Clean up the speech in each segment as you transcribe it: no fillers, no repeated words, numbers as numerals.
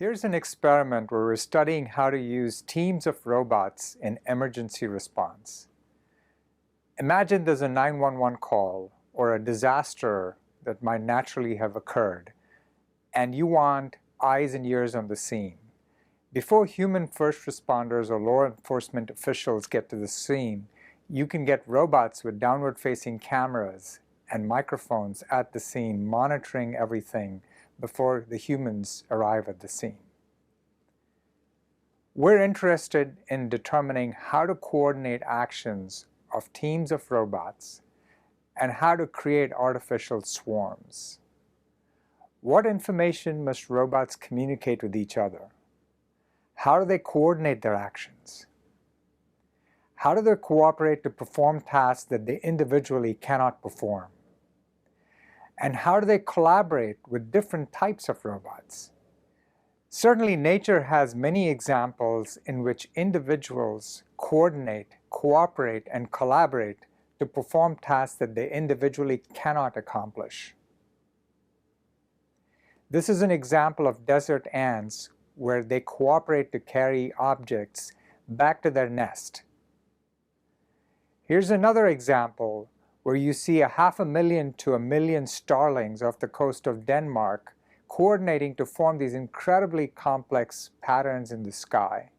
Here's an experiment where we're studying how to use teams of robots in emergency response. Imagine there's a 911 call or a disaster that might naturally have occurred, and you want eyes and ears on the scene. Before human first responders or law enforcement officials get to the scene, you can get robots with downward-facing cameras and microphones at the scene monitoring everything before the humans arrive at the scene. We're interested in determining how to coordinate actions of teams of robots and how to create artificial swarms. What information must robots communicate with each other? How do they coordinate their actions? How do they cooperate to perform tasks that they individually cannot perform? And how do they collaborate with different types of robots? Certainly, nature has many examples in which individuals coordinate, cooperate, and collaborate to perform tasks that they individually cannot accomplish. This is an example of desert ants where they cooperate to carry objects back to their nest. Here's another example where you see 500,000 to 1 million starlings off the coast of Denmark coordinating to form these incredibly complex patterns in the sky.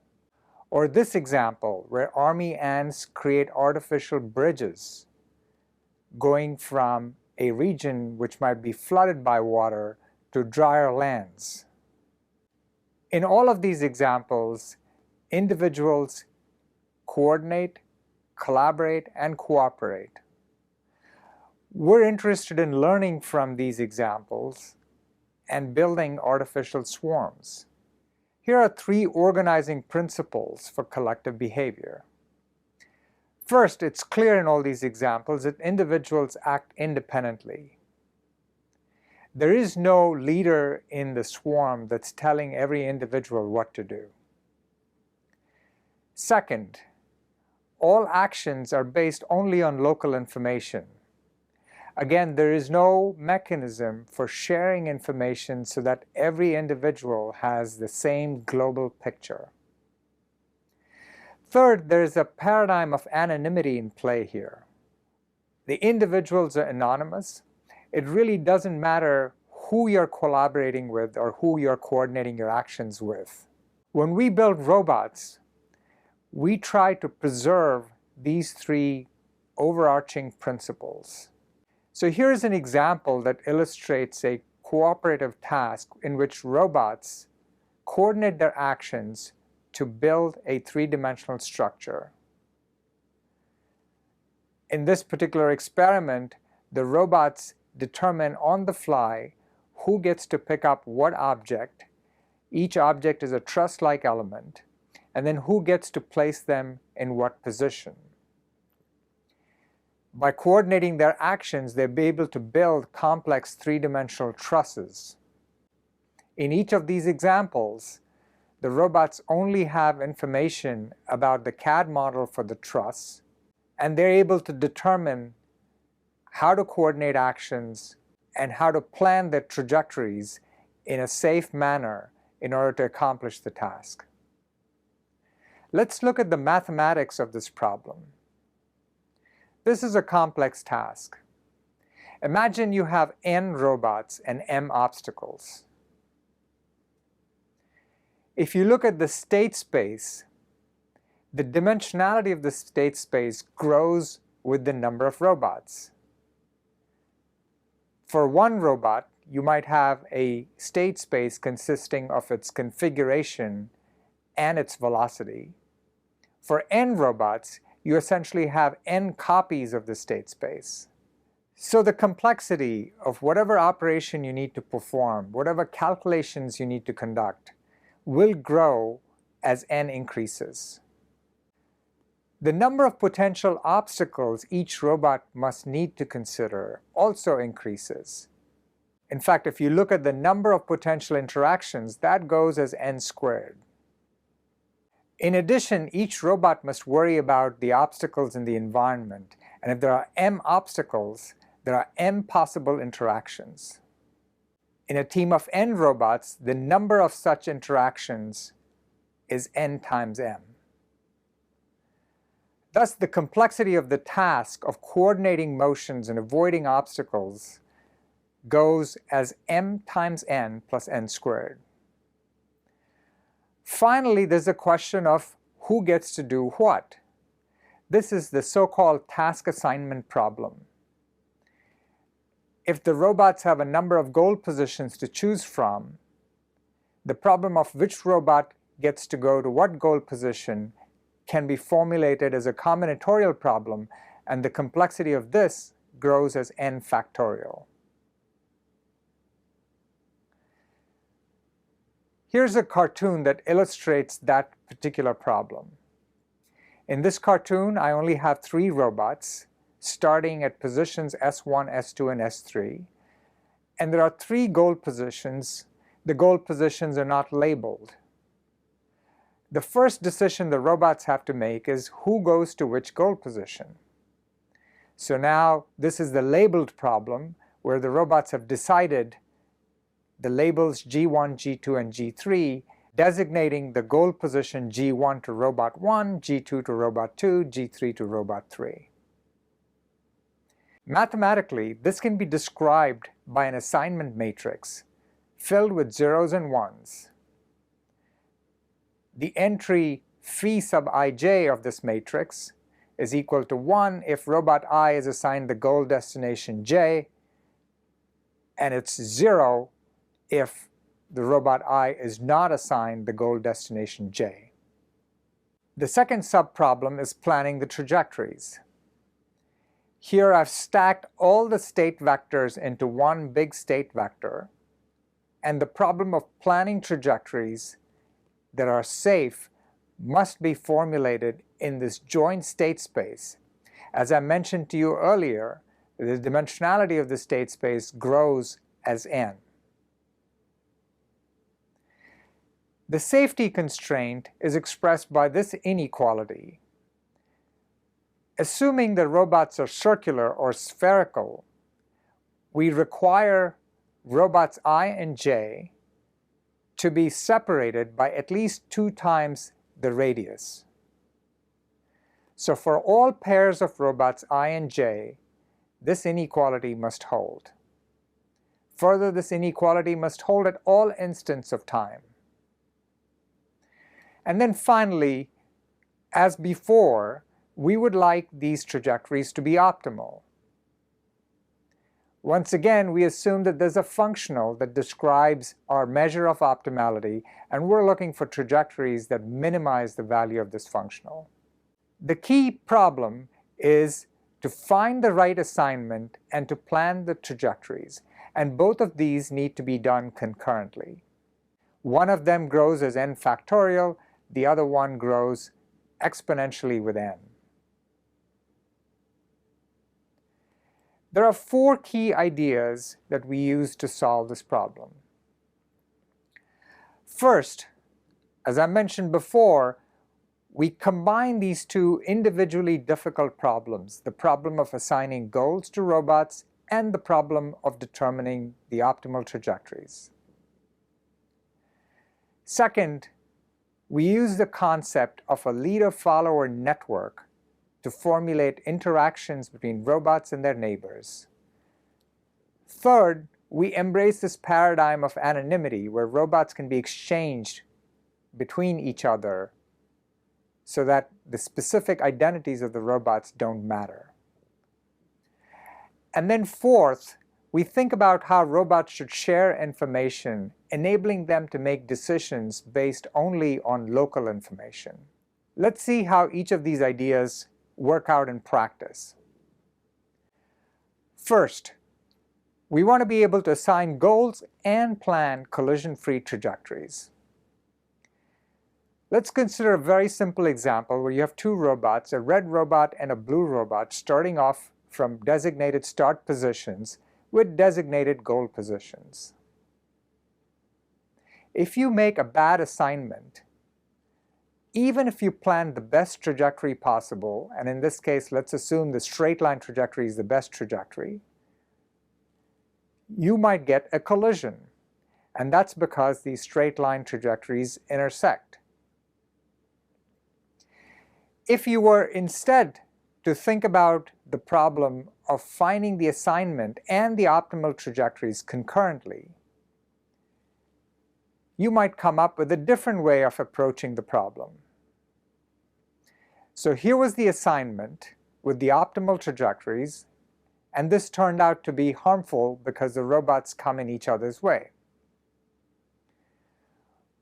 Or this example where army ants create artificial bridges going from a region which might be flooded by water to drier lands. In all of these examples, individuals coordinate, collaborate, and cooperate. We're interested in learning from these examples and building artificial swarms. Here are 3 organizing principles for collective behavior. First, it's clear in all these examples that individuals act independently. There is no leader in the swarm that's telling every individual what to do. Second, all actions are based only on local information. Again, there is no mechanism for sharing information so that every individual has the same global picture. Third, there is a paradigm of anonymity in play here. The individuals are anonymous. It really doesn't matter who you're collaborating with or who you're coordinating your actions with. When we build robots, we try to preserve these 3 overarching principles. So here's an example that illustrates a cooperative task in which robots coordinate their actions to build a 3-dimensional structure. In this particular experiment, the robots determine on the fly who gets to pick up what object. Each object is a truss-like element, and then who gets to place them in what position. By coordinating their actions, they'll be able to build complex 3-dimensional trusses. In each of these examples, the robots only have information about the CAD model for the truss, and they're able to determine how to coordinate actions and how to plan their trajectories in a safe manner in order to accomplish the task. Let's look at the mathematics of this problem. This is a complex task. Imagine you have n robots and m obstacles. If you look at the state space, the dimensionality of the state space grows with the number of robots. For one robot, you might have a state space consisting of its configuration and its velocity. For n robots, you essentially have n copies of the state space. So the complexity of whatever operation you need to perform, whatever calculations you need to conduct, will grow as n increases. The number of potential obstacles each robot must need to consider also increases. In fact, if you look at the number of potential interactions, that goes as n squared. In addition, each robot must worry about the obstacles in the environment, and if there are m obstacles, there are m possible interactions. In a team of n robots, the number of such interactions is n times m. Thus, the complexity of the task of coordinating motions and avoiding obstacles goes as m times n plus n squared. Finally, there's a question of who gets to do what. This is the so-called task assignment problem. If the robots have a number of goal positions to choose from, the problem of which robot gets to go to what goal position can be formulated as a combinatorial problem, and the complexity of this grows as n factorial. Here's a cartoon that illustrates that particular problem. In this cartoon, I only have 3 robots starting at positions S1, S2, and S3. And there are 3 goal positions. The goal positions are not labeled. The first decision the robots have to make is who goes to which goal position. So now this is the labeled problem where the robots have decided the labels G1, G2, and G3, designating the goal position G1 to robot 1, G2 to robot 2, G3 to robot 3. Mathematically, this can be described by an assignment matrix filled with zeros and ones. The entry phi sub ij of this matrix is equal to 1 if robot I is assigned the goal destination j, and it's 0 if the robot I is not assigned the goal destination j. The second subproblem is planning the trajectories. Here I've stacked all the state vectors into one big state vector, and the problem of planning trajectories that are safe must be formulated in this joint state space. As I mentioned to you earlier, the dimensionality of the state space grows as n. The safety constraint is expressed by this inequality. Assuming the robots are circular or spherical, we require robots I and j to be separated by at least 2 times the radius. So for all pairs of robots I and j, this inequality must hold. Further, this inequality must hold at all instants of time. And then finally, as before, we would like these trajectories to be optimal. Once again, we assume that there's a functional that describes our measure of optimality, and we're looking for trajectories that minimize the value of this functional. The key problem is to find the right assignment and to plan the trajectories, and both of these need to be done concurrently. One of them grows as n factorial, the other one grows exponentially with n. There are 4 key ideas that we use to solve this problem. First, as I mentioned before, we combine these 2 individually difficult problems, the problem of assigning goals to robots and the problem of determining the optimal trajectories. Second, we use the concept of a leader-follower network to formulate interactions between robots and their neighbors. Third, we embrace this paradigm of anonymity where robots can be exchanged between each other so that the specific identities of the robots don't matter. And then fourth, we think about how robots should share information, enabling them to make decisions based only on local information. Let's see how each of these ideas work out in practice. First, we want to be able to assign goals and plan collision-free trajectories. Let's consider a very simple example where you have 2 robots, a red robot and a blue robot, starting off from designated start positions with designated goal positions. If you make a bad assignment, even if you plan the best trajectory possible, and in this case, let's assume the straight line trajectory is the best trajectory, you might get a collision. and that's because these straight line trajectories intersect. If you were instead to think about the problem of finding the assignment and the optimal trajectories concurrently, you might come up with a different way of approaching the problem. So here was the assignment with the optimal trajectories, and this turned out to be harmful because the robots come in each other's way.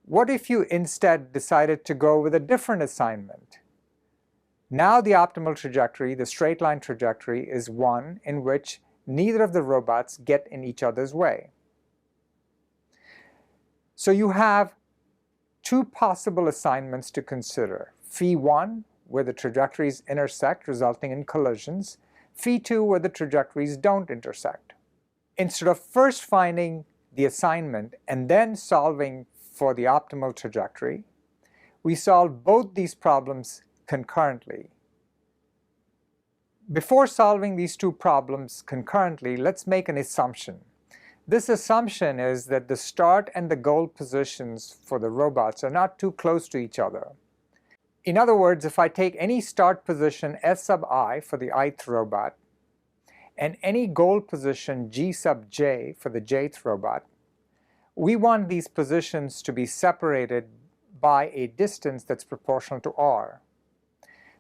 What if you instead decided to go with a different assignment? Now the optimal trajectory, the straight line trajectory, is one in which neither of the robots get in each other's way. So you have two possible assignments to consider. Phi1, where the trajectories intersect, resulting in collisions. Phi2, where the trajectories don't intersect. Instead of first finding the assignment and then solving for the optimal trajectory, we solve both these problems concurrently. Before solving these two problems concurrently, let's make an assumption. This assumption is that the start and the goal positions for the robots are not too close to each other. In other words, if I take any start position S sub I for the ith robot and any goal position G sub j for the jth robot, we want these positions to be separated by a distance that's proportional to r.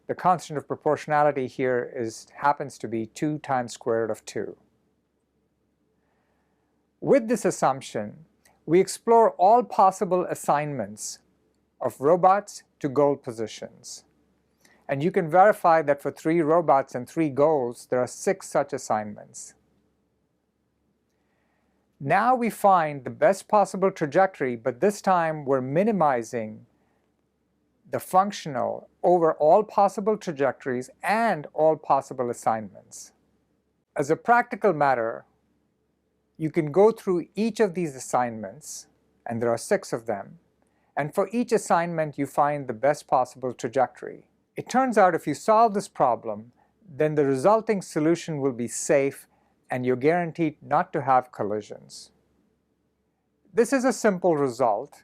The constant of proportionality here happens to be 2 times square root of 2. With this assumption, we explore all possible assignments of robots to goal positions. And you can verify that for 3 robots and 3 goals, there are 6 such assignments. Now we find the best possible trajectory, but this time we're minimizing the functional over all possible trajectories and all possible assignments. As a practical matter, you can go through each of these assignments, and there are 6 of them, and for each assignment you find the best possible trajectory. It turns out if you solve this problem, then the resulting solution will be safe and you're guaranteed not to have collisions. This is a simple result,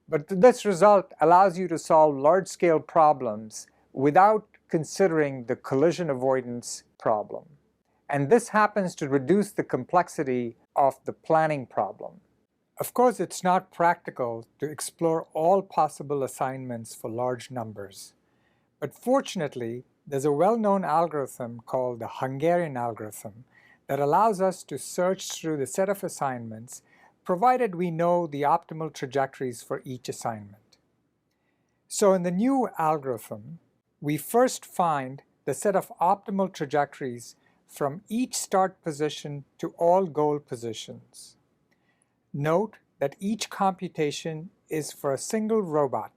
but this result allows you to solve large-scale problems without considering the collision avoidance problem. And this happens to reduce the complexity of the planning problem. Of course, it's not practical to explore all possible assignments for large numbers. But fortunately, there's a well-known algorithm called the Hungarian algorithm that allows us to search through the set of assignments provided we know the optimal trajectories for each assignment. So in the new algorithm, we first find the set of optimal trajectories from each start position to all goal positions. Note that each computation is for a single robot.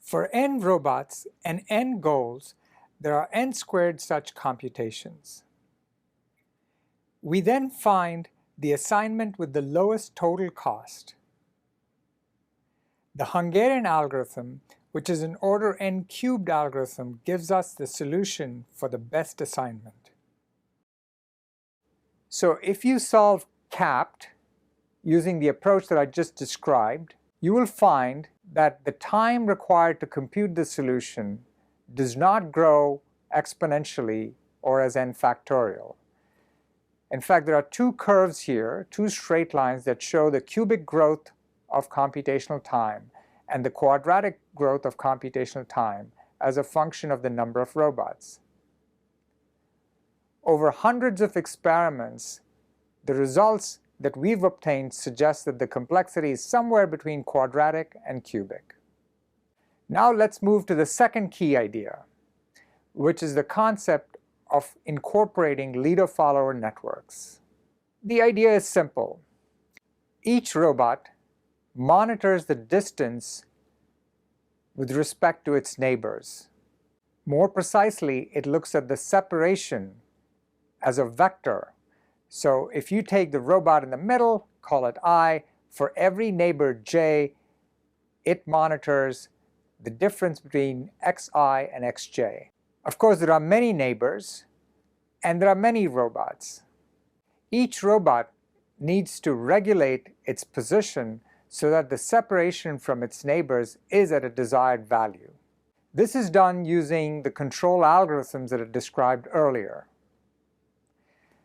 For n robots and n goals, there are n squared such computations. We then find the assignment with the lowest total cost. The Hungarian algorithm, which is an order n cubed algorithm, gives us the solution for the best assignment. So if you solve capped using the approach that I just described, you will find that the time required to compute the solution does not grow exponentially or as n factorial. In fact, there are 2 curves here, 2 straight lines that show the cubic growth of computational time and the quadratic growth of computational time as a function of the number of robots. Over hundreds of experiments, the results that we've obtained suggest that the complexity is somewhere between quadratic and cubic. Now let's move to the second key idea, which is the concept of incorporating leader-follower networks. The idea is simple. Each robot monitors the distance with respect to its neighbors. More precisely, it looks at the separation as a vector. So if you take the robot in the middle, call it I, for every neighbor j, it monitors the difference between xi and xj. Of course, there are many neighbors, and there are many robots. Each robot needs to regulate its position so that the separation from its neighbors is at a desired value. This is done using the control algorithms that I described earlier.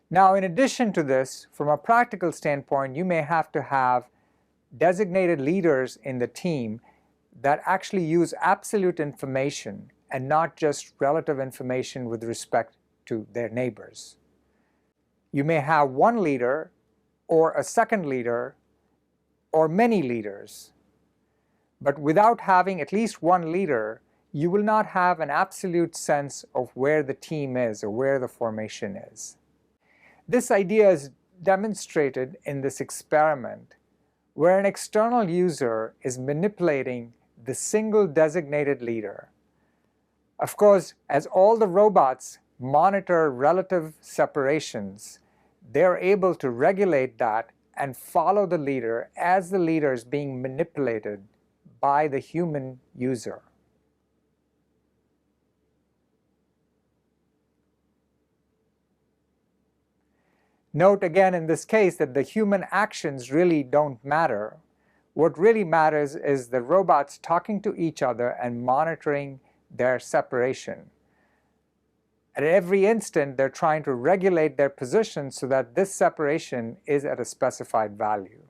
Now, in addition to this, from a practical standpoint, you may have to have designated leaders in the team that actually use absolute information and not just relative information with respect to their neighbors. You may have one leader or a second leader or many leaders. But without having at least one leader, you will not have an absolute sense of where the team is or where the formation is. This idea is demonstrated in this experiment where an external user is manipulating the single designated leader. Of course, as all the robots monitor relative separations, they're able to regulate that and follow the leader as the leader is being manipulated by the human user. Note again in this case that the human actions really don't matter. What really matters is the robots talking to each other and monitoring their separation. At every instant, they're trying to regulate their position so that this separation is at a specified value.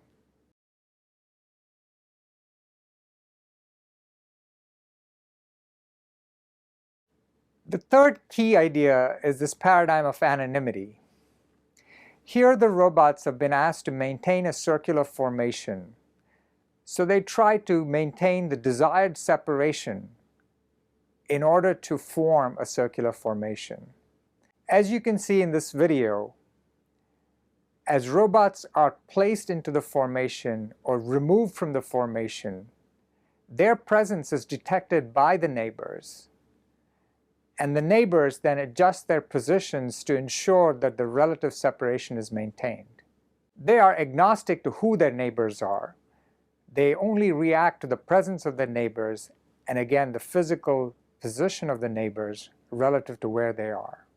The third key idea is this paradigm of anonymity. Here the robots have been asked to maintain a circular formation. So they try to maintain the desired separation in order to form a circular formation. As you can see in this video, as robots are placed into the formation or removed from the formation, their presence is detected by the neighbors, and the neighbors then adjust their positions to ensure that the relative separation is maintained. They are agnostic to who their neighbors are. They only react to the presence of their neighbors and again the physical position of the neighbors relative to where they are.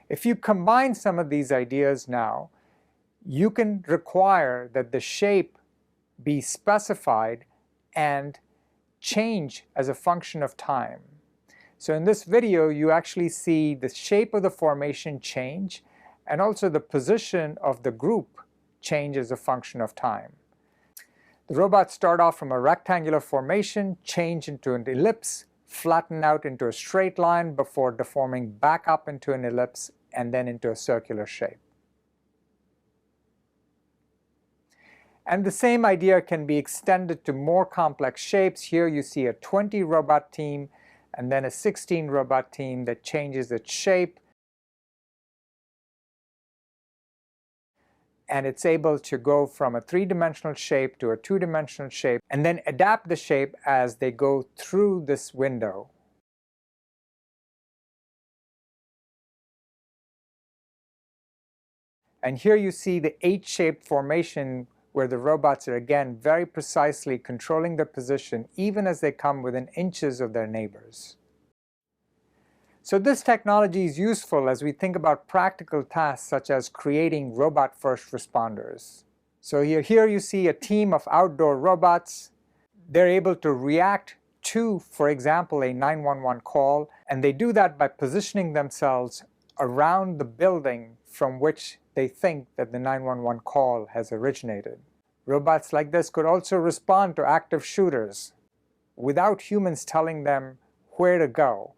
If you combine some of these ideas now, you can require that the shape be specified and change as a function of time. So in this video, you actually see the shape of the formation change and also the position of the group change as a function of time. The robots start off from a rectangular formation, change into an ellipse, flatten out into a straight line before deforming back up into an ellipse and then into a circular shape. And the same idea can be extended to more complex shapes. Here you see a 20 robot team and then a 16 robot team that changes its shape. And it's able to go from a three-dimensional shape to a two-dimensional shape and then adapt the shape as they go through this window. And here you see the H-shaped formation where the robots are again very precisely controlling their position even as they come within inches of their neighbors. So this technology is useful as we think about practical tasks such as creating robot first responders. So here you see a team of outdoor robots. They're able to react to, for example, a 911 call, and they do that by positioning themselves around the building from which they think that the 911 call has originated. Robots like this could also respond to active shooters without humans telling them where to go.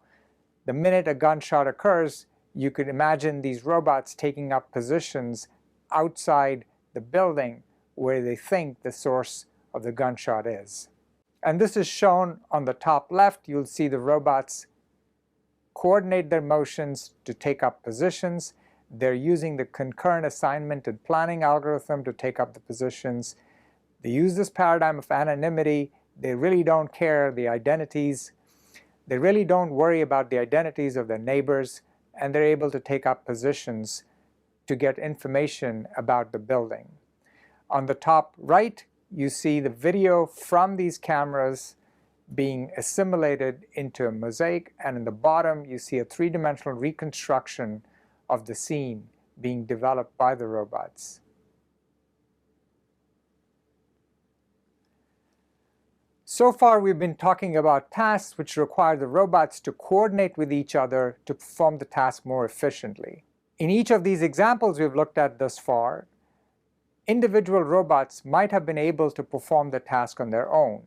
The minute a gunshot occurs, you could imagine these robots taking up positions outside the building where they think the source of the gunshot is. And this is shown on the top left. You'll see the robots coordinate their motions to take up positions. They're using the concurrent assignment and planning algorithm to take up the positions. They use this paradigm of anonymity. They really don't care the identities. They really don't worry about the identities of their neighbors, and they're able to take up positions to get information about the building. On the top right, you see the video from these cameras being assimilated into a mosaic, and in the bottom you see a three-dimensional reconstruction of the scene being developed by the robots. So far, we've been talking about tasks which require the robots to coordinate with each other to perform the task more efficiently. In each of these examples we've looked at thus far, individual robots might have been able to perform the task on their own.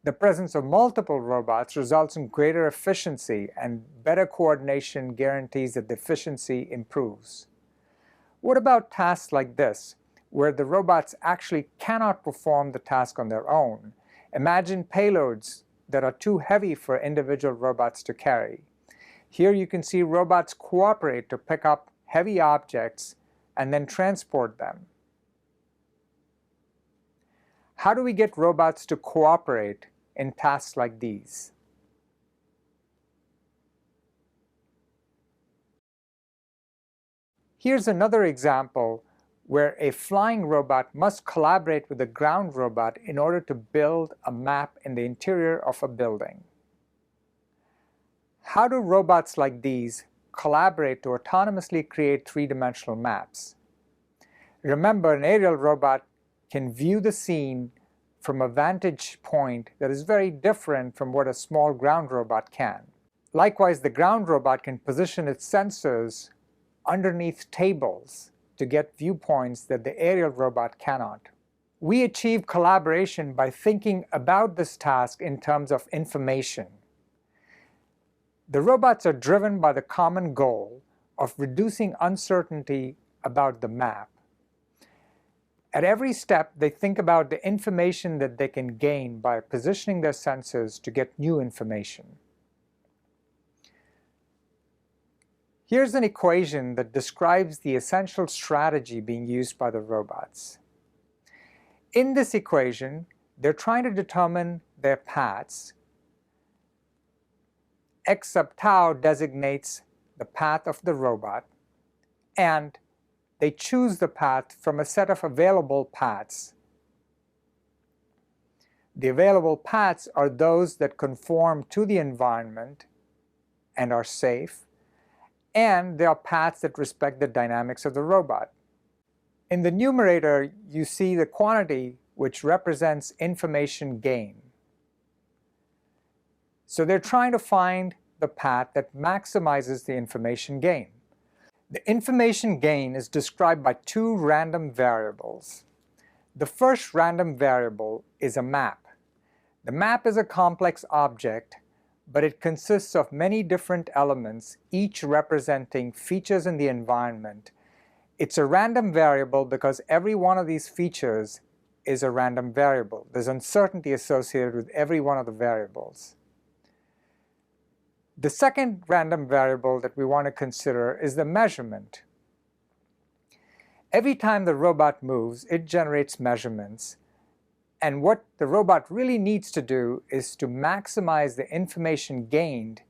The presence of multiple robots results in greater efficiency, and better coordination guarantees that the efficiency improves. What about tasks like this, where the robots actually cannot perform the task on their own? Imagine payloads that are too heavy for individual robots to carry. Here you can see robots cooperate to pick up heavy objects and then transport them. How do we get robots to cooperate in tasks like these? Here's another example where a flying robot must collaborate with a ground robot in order to build a map in the interior of a building. How do robots like these collaborate to autonomously create three-dimensional maps? Remember, an aerial robot can view the scene from a vantage point that is very different from what a small ground robot can. Likewise, the ground robot can position its sensors underneath tables to get viewpoints that the aerial robot cannot. We achieve collaboration by thinking about this task in terms of information. The robots are driven by the common goal of reducing uncertainty about the map. At every step, they think about the information that they can gain by positioning their sensors to get new information. Here's an equation that describes the essential strategy being used by the robots. In this equation, they're trying to determine their paths. X sub tau designates the path of the robot, and they choose the path from a set of available paths. The available paths are those that conform to the environment and are safe, and they are paths that respect the dynamics of the robot. In the numerator, you see the quantity which represents information gain. So they're trying to find the path that maximizes the information gain. The information gain is described by two random variables. The first random variable is a map. The map is a complex object, but it consists of many different elements, each representing features in the environment. It's a random variable because every one of these features is a random variable. There's uncertainty associated with every one of the variables. The second random variable that we want to consider is the measurement. Every time the robot moves, it generates measurements. And what the robot really needs to do is to maximize the information gained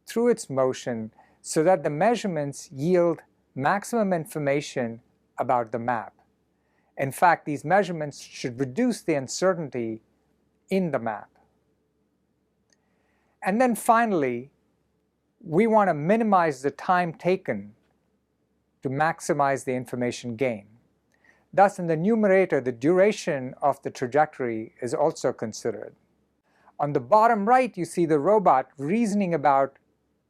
through its motion so that the measurements yield maximum information about the map. In fact, these measurements should reduce the uncertainty in the map. And then finally, we want to minimize the time taken to maximize the information gain. Thus, in the numerator, the duration of the trajectory is also considered. On the bottom right, you see the robot reasoning about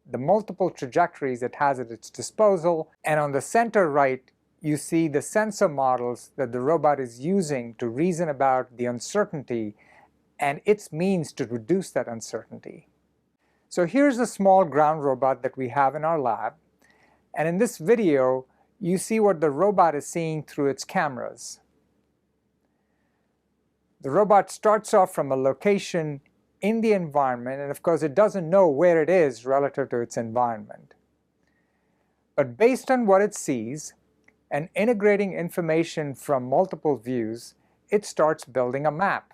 the multiple trajectories it has at its disposal, and on the center right, you see the sensor models that the robot is using to reason about the uncertainty and its means to reduce that uncertainty. So here's a small ground robot that we have in our lab, and in this video, you see what the robot is seeing through its cameras. The robot starts off from a location in the environment, and of course it doesn't know where it is relative to its environment. But based on what it sees, and integrating information from multiple views, it starts building a map.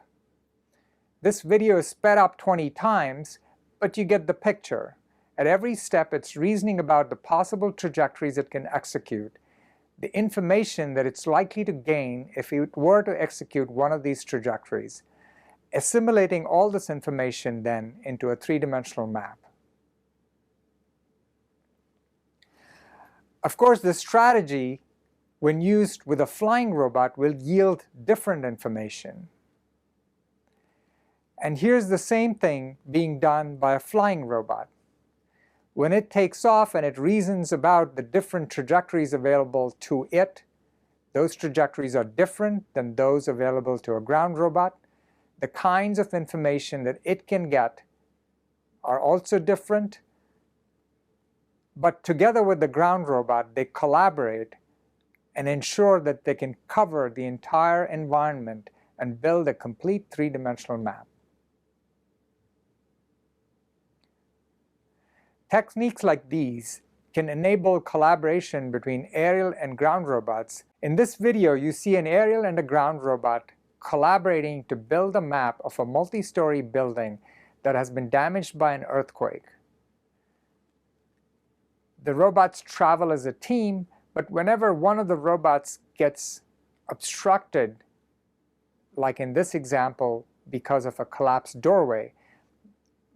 This video is sped up 20 times, but you get the picture. At every step, it's reasoning about the possible trajectories it can execute, the information that it's likely to gain if it were to execute one of these trajectories, assimilating all this information then into a three-dimensional map. Of course, this strategy, when used with a flying robot, will yield different information. And here's the same thing being done by a flying robot. When it takes off and it reasons about the different trajectories available to it, those trajectories are different than those available to a ground robot. The kinds of information that it can get are also different, but together with the ground robot, they collaborate and ensure that they can cover the entire environment and build a complete three-dimensional map. Techniques like these can enable collaboration between aerial and ground robots. In this video, you see an aerial and a ground robot collaborating to build a map of a multi-story building that has been damaged by an earthquake. The robots travel as a team, but whenever one of the robots gets obstructed, like in this example, because of a collapsed doorway,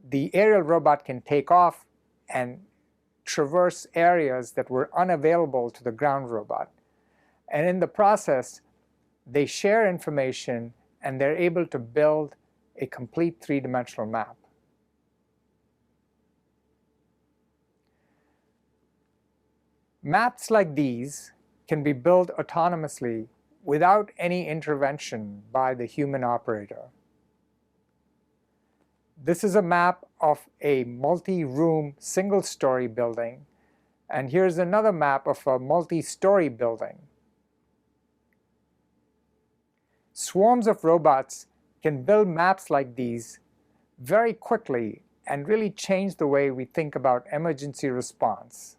the aerial robot can take off and traverse areas that were unavailable to the ground robot. And in the process, they share information and they're able to build a complete three-dimensional map. Maps like these can be built autonomously without any intervention by the human operator. This is a map of a multi-room, single-story building, and here's another map of a multi-story building. Swarms of robots can build maps like these very quickly and really change the way we think about emergency response.